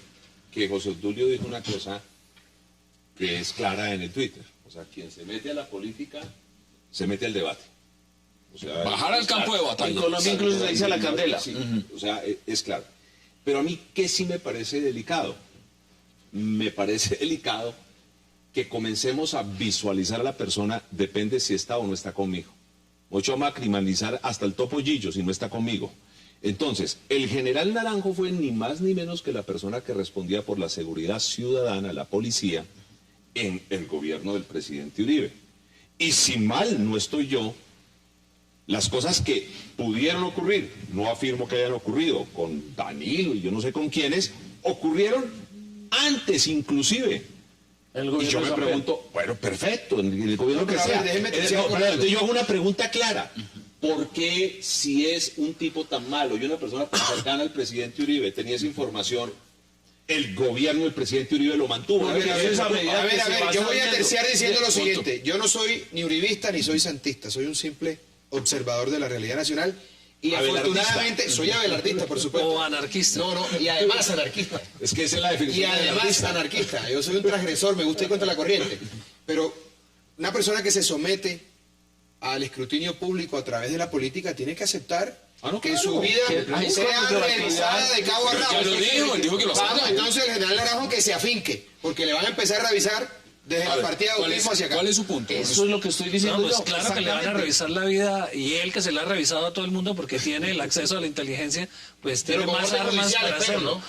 que José Obdulio dijo una cosa que es clara en el Twitter. O sea, quien se mete a la política, se mete al debate. O sea, Bajar al campo de En batalla. Colombia incluso se dice a la candela. Sí, o sea, es claro. Pero a mí, ¿qué sí me parece delicado? Me parece delicado que comencemos a visualizar a la persona, depende si está o no está conmigo. Mucho vamos a criminalizar hasta el topollillo si no está conmigo. Entonces, el general Naranjo fue ni más ni menos que la persona que respondía por la seguridad ciudadana, la policía, en el gobierno del presidente Uribe. Y si mal no estoy yo, las cosas que pudieron ocurrir, no afirmo que hayan ocurrido con Danilo y yo no sé con quiénes, ocurrieron antes inclusive. El Y gobierno yo de me San pregunto, bueno, perfecto, en el gobierno No, que pero a ver, sea. déjeme No, terciar con pero algo. entonces yo hago una pregunta clara. ¿Por qué si es un tipo tan malo y una persona tan cercana al presidente Uribe tenía esa información, el gobierno del presidente Uribe lo mantuvo? A ver, esa medida a ver, que se va yo voy a sabiendo. terciar diciendo lo Punto. siguiente. Yo no soy ni uribista ni soy santista, soy un simple observador de la realidad nacional y Abelardista. afortunadamente soy abelardista, por supuesto. O anarquista. No, no, y además anarquista. Es que esa es la Y definición de además anarquista. anarquista. Yo soy un transgresor, me gusta ir contra la corriente. Pero una persona que se somete al escrutinio público a través de la política tiene que aceptar no, que claro. su vida Que hay sea cosas de la revisada actividad. de cabo a Pero rabo. ya lo dijo, él dijo que lo Vamos, acepta. entonces el general Naranjo que se afinque, porque le van a empezar a revisar desde A la ver, partida de ¿cuál es, autismo hacia acá. cuál es su punto? Eso es lo que estoy diciendo No, pues yo. claro que le van a Exactamente. revisar la vida y él que se la ha revisado a todo el mundo porque tiene el acceso a la inteligencia, pues tiene Pero con más orden armas policial, para espero, hacerlo.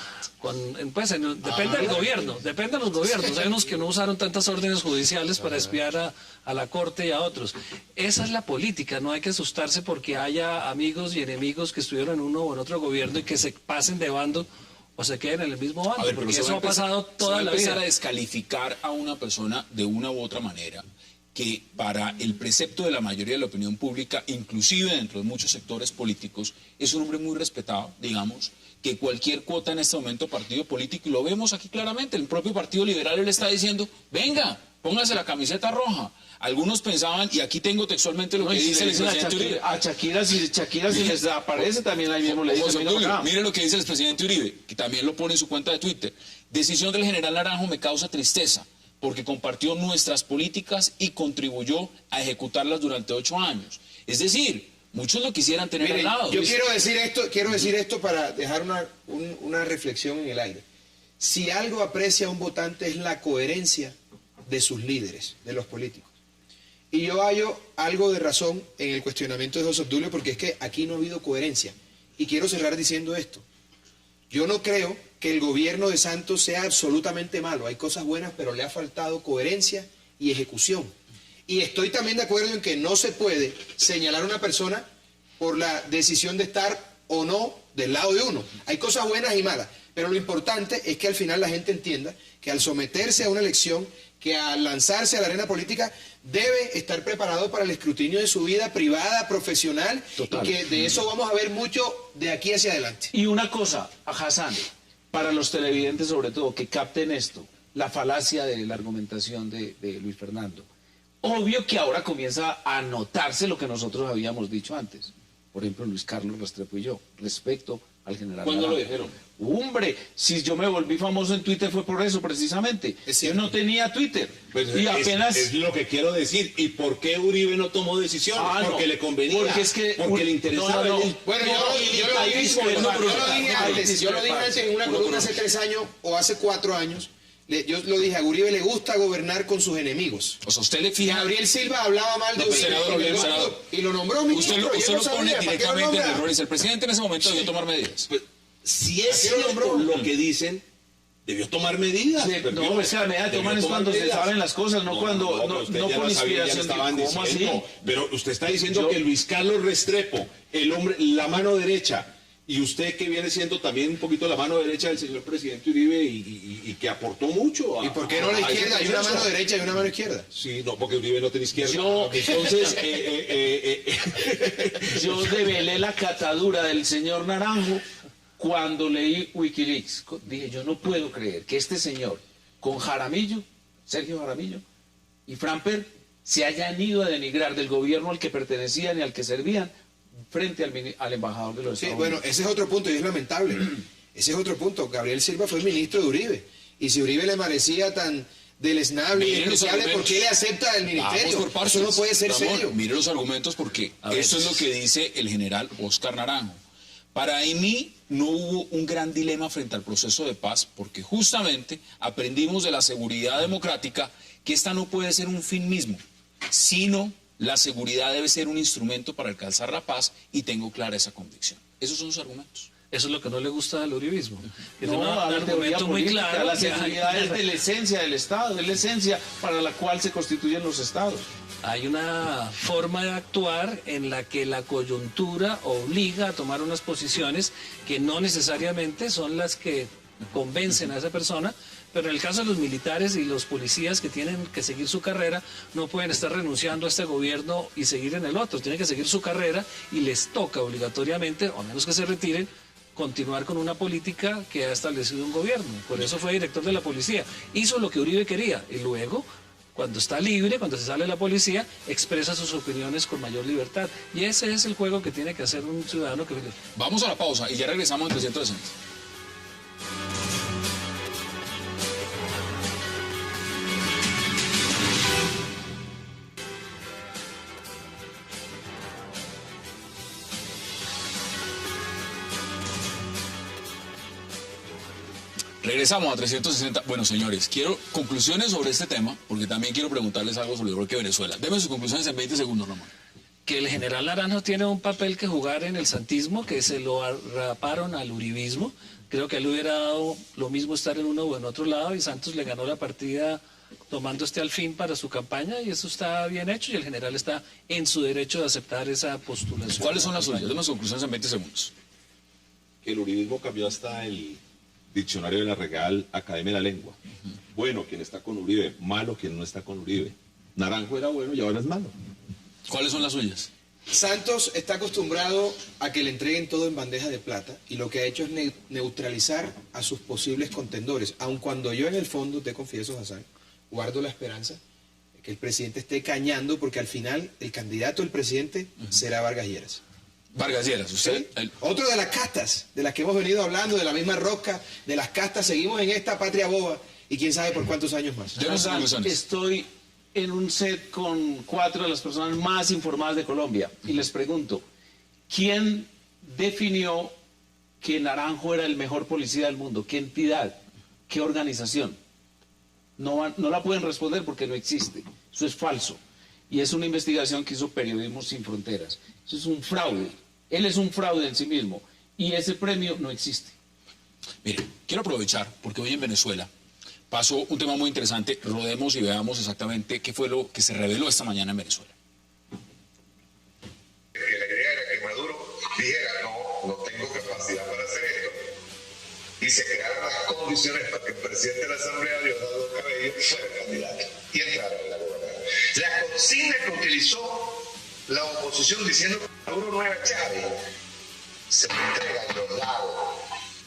Depende del gobierno, depende de los gobiernos. Hay unos que no usaron tantas órdenes judiciales para espiar a la corte y a otros. Esa es la política, no hay que asustarse porque haya amigos y enemigos que estuvieron en uno o en otro gobierno y que se pasen de bando o se queden en el mismo bando, A ver, porque pero eso ha pasado toda la se va a empezar vida. a descalificar a una persona de una u otra manera que para el precepto de la mayoría de la opinión pública, inclusive dentro de muchos sectores políticos, es un hombre muy respetado, digamos, que cualquier cuota en este momento partido político, y lo vemos aquí claramente, el propio Partido Liberal le está diciendo, venga, póngase la camiseta roja. Algunos pensaban, y aquí tengo textualmente lo No, que y si dice le el dicen presidente Uribe. a Shakira, si les aparece también ahí mismo le dicen, José mira Obdulio, para acá. mire lo que dice el presidente Uribe, que también lo pone en su cuenta de Twitter. Decisión del general Naranjo me causa tristeza, porque compartió nuestras políticas y contribuyó a ejecutarlas durante 8 años. Es decir, muchos lo quisieran tener Miren, al lado. yo quiero decir esto para dejar una reflexión en el aire. Si algo aprecia a un votante es la coherencia de sus líderes, de los políticos. Y yo hallo algo de razón en el cuestionamiento de José Obdulio, porque es que aquí no ha habido coherencia. Y quiero cerrar diciendo esto. Yo no creo que el gobierno de Santos sea absolutamente malo. Hay cosas buenas, pero le ha faltado coherencia y ejecución. Y estoy también de acuerdo en que no se puede señalar a una persona por la decisión de estar o no del lado de uno. Hay cosas buenas y malas, pero lo importante es que al final la gente entienda que al someterse a una elección, que al lanzarse a la arena política, debe estar preparado para el escrutinio de su vida privada, profesional, Total. y que de eso vamos a ver mucho de aquí hacia adelante. Y una cosa, a Hassan, para los televidentes sobre todo, que capten esto, la falacia de la argumentación de Luis Fernando. Obvio que ahora comienza a notarse lo que nosotros habíamos dicho antes. Por ejemplo, Luis Carlos Restrepo y yo, respecto al general ¿Cuándo Naranjo. lo dijeron? Hombre, si yo me volví famoso en Twitter fue por eso, precisamente. Yo no tenía Twitter. Pues y apenas... es lo que quiero decir. ¿Y por qué Uribe no tomó decisiones? Porque le convenía. Porque es que... Porque le interesaba. Bueno, yo lo dije antes en una columna hace 3 años o hace 4 años. Yo lo dije, a Uribe le gusta gobernar con sus enemigos. O sea, usted le Y fija... Gabriel Silva hablaba mal de Uribe senador. y lo nombró ministro. Usted yo lo no pone sabía, ¿para qué lo directamente en nombra? errores. El presidente en ese momento debió tomar medidas. Pues, si es ¿A qué lo cierto nombró? lo que dicen, debió tomar medidas. Sí, no, es que la medida de toman es cuando se saben las cosas, no cuando... pero usted no ya por lo sabía, ya le inspiración. estaban ¿Cómo así? diciendo. Pero usted está diciendo Yo- que Luis Carlos Restrepo, el hombre, la mano derecha, y usted que viene siendo también un poquito la mano derecha del señor presidente Uribe y que aportó mucho. ¿Y por qué no la izquierda? Hay una mano derecha y una mano izquierda. Sí, no, porque Uribe no tiene izquierda. Yo- Entonces, Yo develé la catadura del señor Naranjo cuando leí Wikileaks. Dije, yo no puedo creer que este señor, con Jaramillo, Sergio Jaramillo y Framper, se hayan ido a denigrar del gobierno al que pertenecían y al que servían frente al embajador de los Sí, Estados bueno, Unidos. ese es otro punto y es lamentable. Ese es otro punto. Gabriel Silva fue ministro de Uribe. Y si Uribe le parecía tan deleznable y Miren los despreciable, ¿por qué le argumentos. acepta el Vamos ministerio? por partes. Eso no puede ser Ramón, serio. mire los argumentos porque esto es lo que dice el general Oscar Naranjo. Para mí no hubo un gran dilema frente al proceso de paz porque justamente aprendimos de la seguridad democrática que esta no puede ser un fin mismo, sino la seguridad debe ser un instrumento para alcanzar la paz y tengo clara esa convicción. Esos son los argumentos. Eso es lo que no le gusta al uribismo. Que tiene No, un a la teoría argumento muy política, claro. la que seguridad es de la esencia del Estado, es la esencia para la cual se constituyen los Estados. hay una forma de actuar en la que la coyuntura obliga a tomar unas posiciones que no necesariamente son las que convencen a esa persona, pero en el caso de los militares y los policías que tienen que seguir su carrera, no pueden estar renunciando a este gobierno y seguir en el otro, tienen que seguir su carrera y les toca obligatoriamente, o a menos que se retiren, continuar con una política que ha establecido un gobierno. Por eso fue director de la policía. Hizo lo que Uribe quería y luego, cuando está libre, cuando se sale de la policía, expresa sus opiniones con mayor libertad. Y ese es el juego que tiene que hacer un ciudadano que... Vamos a la pausa y ya regresamos en 360. Regresamos a 360. Bueno, señores, quiero conclusiones sobre este tema, porque también quiero preguntarles algo sobre el bloque de Venezuela. Deme sus conclusiones en 20 segundos, Ramón. Que el general Naranjo tiene un papel que jugar en el santismo, que se lo arraparon al uribismo. Creo que a él hubiera dado lo mismo estar en uno o en otro lado, y Santos le ganó la partida tomando este alfil para su campaña, y eso está bien hecho, y el general está en su derecho de aceptar esa postulación. ¿Cuáles son las suyas? Deme sus conclusiones en 20 segundos. Que el uribismo cambió hasta el diccionario de la Real Academia de la Lengua. Bueno quien está con Uribe, malo quien no está con Uribe. Naranjo era bueno y ahora es malo. ¿Cuáles son las suyas? Santos está acostumbrado a que le entreguen todo en bandeja de plata y lo que ha hecho es neutralizar a sus posibles contendores, aun cuando yo en el fondo, te confieso, Hassan, guardo la esperanza de que el presidente esté cañando porque al final el candidato del presidente será Vargas Lleras. Vargas Lleras, usted... ¿Sí? Otro de las castas, de las que hemos venido hablando, de la misma rosca, de las castas, seguimos en esta patria boba y quién sabe por cuántos años más. Deme sus conclusiones. Estoy en un set con 4 de las personas más informadas de Colombia y les pregunto, ¿quién definió que Naranjo era el mejor policía del mundo? ¿Qué entidad? ¿Qué organización? No la pueden responder porque no existe. Eso es falso. Y es una investigación que hizo Periodismo Sin Fronteras. Eso es un fraude. Él es un fraude en sí mismo. Y ese premio no existe. Mire, quiero aprovechar, porque hoy en Venezuela pasó un tema muy interesante. Rodemos y veamos exactamente qué fue lo que se reveló esta mañana en Venezuela. Que la idea era que Maduro dijera, no tengo capacidad para hacer esto. Y se crearon las condiciones para que el presidente de la Asamblea, Diosdado Cabello, fuera candidato y entrara en la gobernación. La consigna que utilizó la oposición diciendo que Maduro no era Chávez, se entrega a Diosdado.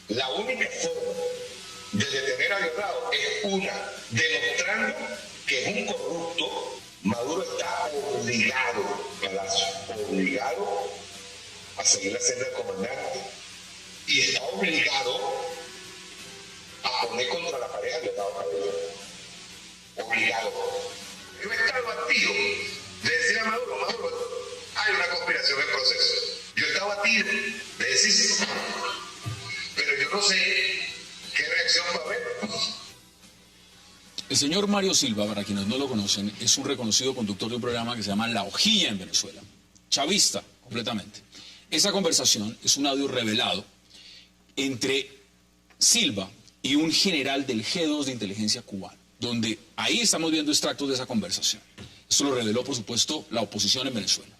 La única forma de detener a Diosdado es una, demostrando que es un corrupto. Maduro está obligado, Palacio, obligado a seguir la senda del comandante y está obligado a poner contra la pareja Diosdado Cabello. Obligado. Yo he estado activo de decir a Maduro, hay una conspiración en proceso. Yo estaba activo de decir, pero yo no sé qué reacción va a haber. El señor Mario Silva, para quienes no lo conocen, es un reconocido conductor de un programa que se llama La Hojilla en Venezuela. Chavista, completamente. Esa conversación es un audio revelado entre Silva y un general del G2 de inteligencia cubano, donde ahí estamos viendo extractos de esa conversación. Esto lo reveló, por supuesto, la oposición en Venezuela.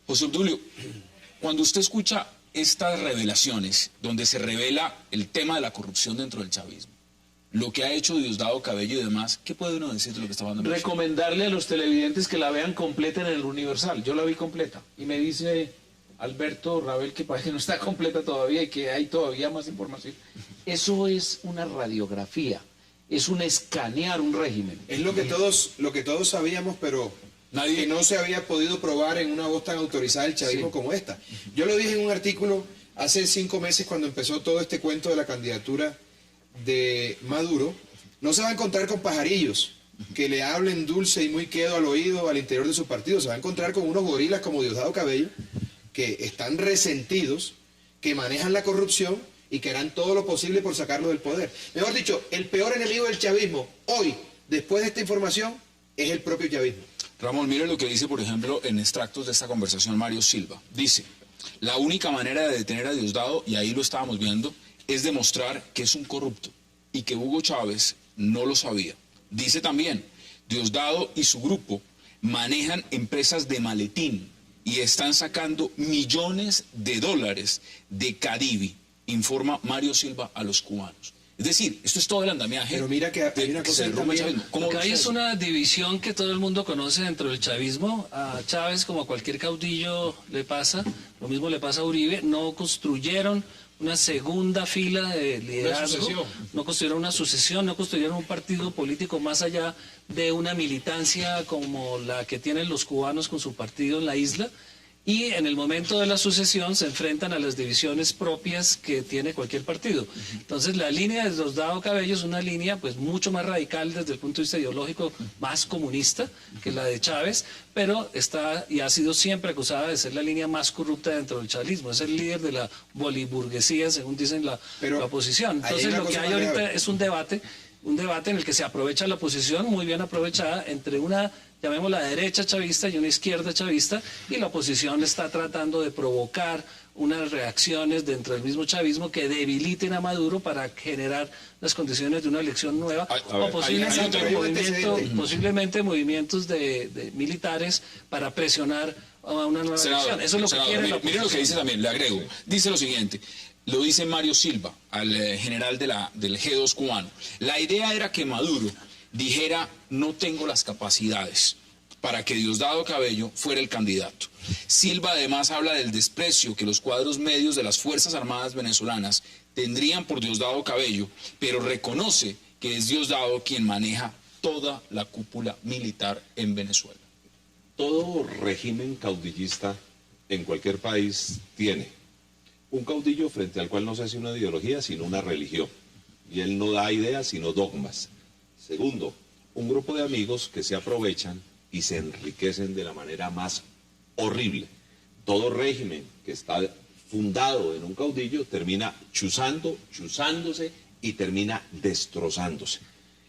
José Obdulio, cuando usted escucha estas revelaciones, donde se revela el tema de la corrupción dentro del chavismo, lo que ha hecho Diosdado Cabello y demás, ¿qué puede uno decir de lo que está hablando? Recomendarle a los televidentes que la vean completa en el Universal. Yo la vi completa y me dice Alberto Rabel que parece que no está completa todavía y que hay todavía más información. Eso es una radiografía, es un escanear un régimen. Es lo que todos sabíamos, pero que no se había podido probar en una voz tan autorizada del chavismo como esta. Yo lo dije en un artículo hace 5 meses cuando empezó todo este cuento de la candidatura de Maduro. No se va a encontrar con pajarillos que le hablen dulce y muy quedo al oído al interior de su partido. Se va a encontrar con unos gorilas como Diosdado Cabello, que están resentidos, que manejan la corrupción y que harán todo lo posible por sacarlo del poder. Mejor dicho, el peor enemigo del chavismo hoy, después de esta información, es el propio chavismo. Ramón, mire lo que dice, por ejemplo, en extractos de esta conversación Mario Silva. Dice, la única manera de detener a Diosdado, y ahí lo estábamos viendo, es demostrar que es un corrupto y que Hugo Chávez no lo sabía. Dice también, Diosdado y su grupo manejan empresas de maletín y están sacando millones de dólares de Cadivi, informa Mario Silva a los cubanos. Es decir, esto es todo el andamiaje. Pero mira que hay una cosa también. Acá hay es una división que todo el mundo conoce dentro del chavismo. A Chávez, como a cualquier caudillo, le pasa. Lo mismo le pasa a Uribe. No construyeron una segunda fila de liderazgo, no construyeron una sucesión, no construyeron un partido político más allá de una militancia como la que tienen los cubanos con su partido en la isla. Y en el momento de la sucesión se enfrentan a las divisiones propias que tiene cualquier partido. Entonces la línea de Diosdado Cabello es una línea pues mucho más radical desde el punto de vista ideológico, más comunista que la de Chávez, pero está y ha sido siempre acusada de ser la línea más corrupta dentro del chavismo. Es el líder de la boliburguesía, según dicen la oposición. Entonces lo que hay ahorita es un debate en el que se aprovecha la oposición, muy bien aprovechada, entre una, llamémosla derecha chavista y una izquierda chavista, y la oposición está tratando de provocar unas reacciones dentro del mismo chavismo que debiliten a Maduro para generar las condiciones de una elección nueva, o posiblemente movimientos de militares para presionar a una nueva elección. Eso es lo que quiere la oposición. Mire lo que dice también, le agrego, dice lo siguiente. Lo dice Mario Silva, al general del G2 cubano. La idea era que Maduro dijera, no tengo las capacidades para que Diosdado Cabello fuera el candidato. Silva además habla del desprecio que los cuadros medios de las Fuerzas Armadas venezolanas tendrían por Diosdado Cabello, pero reconoce que es Diosdado quien maneja toda la cúpula militar en Venezuela. Todo régimen caudillista en cualquier país tiene un caudillo frente al cual no se hace una ideología, sino una religión. Y él no da ideas, sino dogmas. Segundo, un grupo de amigos que se aprovechan y se enriquecen de la manera más horrible. Todo régimen que está fundado en un caudillo termina chuzándose y termina destrozándose.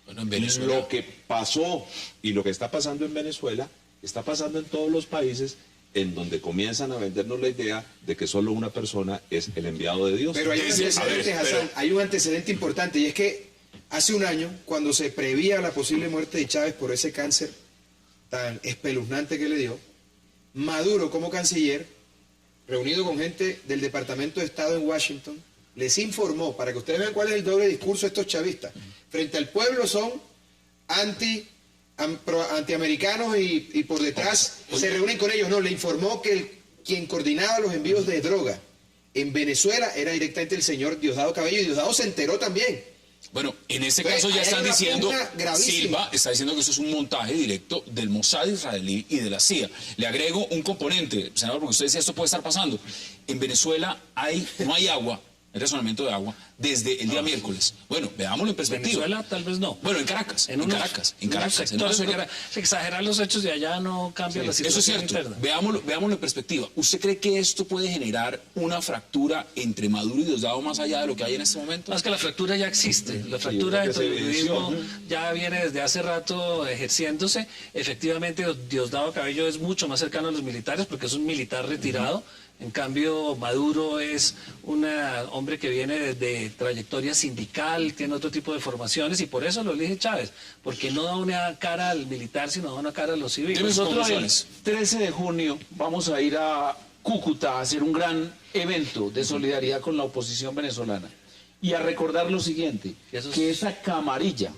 Bueno, en Venezuela... Lo que pasó y lo que está pasando en Venezuela está pasando en todos los países en donde comienzan a vendernos la idea de que solo una persona es el enviado de Dios. Pero hay un antecedente, Hassan, hay un antecedente importante, y es que hace un año, cuando se prevía la posible muerte de Chávez por ese cáncer tan espeluznante que le dio, Maduro, como canciller, reunido con gente del Departamento de Estado en Washington, les informó, para que ustedes vean cuál es el doble discurso de estos chavistas. Frente al pueblo son antiamericanos y por detrás se reúnen con ellos. No, le informó que quien coordinaba los envíos de droga en Venezuela era directamente el señor Diosdado Cabello, y Diosdado se enteró también. Bueno, en este Pues, caso ya ahí hay están una diciendo, pugna gravísima. Silva está diciendo que eso es un montaje directo del Mossad israelí y de la CIA. Le agrego un componente, senador, porque usted decía esto puede estar pasando. En Venezuela no hay agua, hay razonamiento de agua, desde el día miércoles. Bueno, veámoslo en perspectiva. Venezuela tal vez no. Bueno, en Caracas, en Caracas. Exagerar los hechos de allá no cambia la Eso situación es cierto. interna. Veámoslo en perspectiva. ¿Usted cree que esto puede generar una fractura entre Maduro y Diosdado más allá de lo que hay en este momento? Más que la fractura ya existe. La fractura es lo dentro que del se uribismo evidenció. ya viene desde hace rato ejerciéndose. Efectivamente, Diosdado Cabello es mucho más cercano a los militares porque es un militar retirado. En cambio, Maduro es un hombre que viene desde trayectoria sindical, tiene otro tipo de formaciones y por eso lo elige Chávez, porque no da una cara al militar, sino da una cara a los civiles. Dime sus Nosotros el conclusiones. 13 de junio vamos a ir a Cúcuta a hacer un gran evento de solidaridad con la oposición venezolana y a recordar lo siguiente, Eso es- que esa camarilla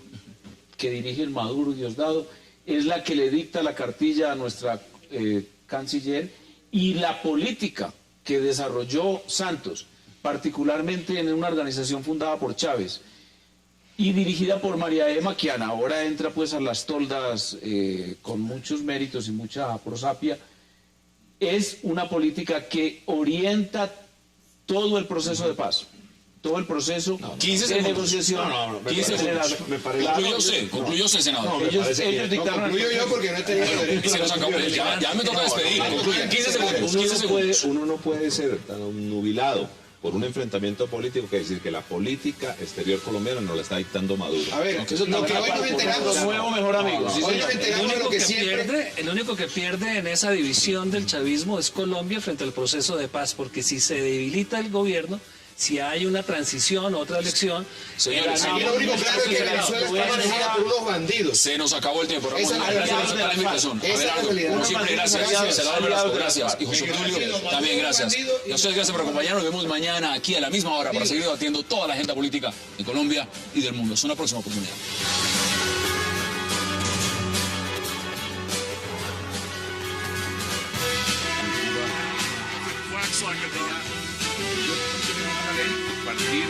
que dirige el Maduro Diosdado es la que le dicta la cartilla a nuestra canciller y la política que desarrolló Santos, particularmente en una organización fundada por Chávez y dirigida por María Emma, quien ahora entra pues a las toldas con muchos méritos y mucha prosapia, es una política que orienta todo el proceso de paz, todo el proceso 15 de segundos. negociación. No, me 15 parece- segundos. me parece- Concluyó usted, senador. Ellos parece bien. ellos dictaron el Concluyo yo porque no he tenido Y derecho. se nos acabó. Ya me toca despedir. Concluyan. 15 segundos. 15 segundos. Uno no puede ser tan nubilado por un enfrentamiento político que decir que la política exterior colombiana nos la está dictando Maduro. A ver, Eso lo que hoy nos Nuestro enteramos... nuevo mejor amigo. Sí, Hoy señor. nos enteramos de lo que siempre... El único que pierde en esa división del chavismo es Colombia frente al proceso de paz, porque si se debilita el gobierno, si hay una transición, otra elección, Señores, Aquí lo único claro es que Venezuela está manejada por unos bandidos. se nos acabó el tiempo, Ramón. Esa es la Gracias realidad. por aceptar la invitación. Esa es la Abelardo, realidad. como siempre, gracias. Senador Velasco, gracias. Y José Tulio, también gracias. Y a ustedes gracias por acompañarnos. Nos vemos mañana aquí a la misma hora para seguir debatiendo toda la agenda política de Colombia y del mundo. Es una próxima oportunidad. Wax like a dog. Yo tenemos una ley, partir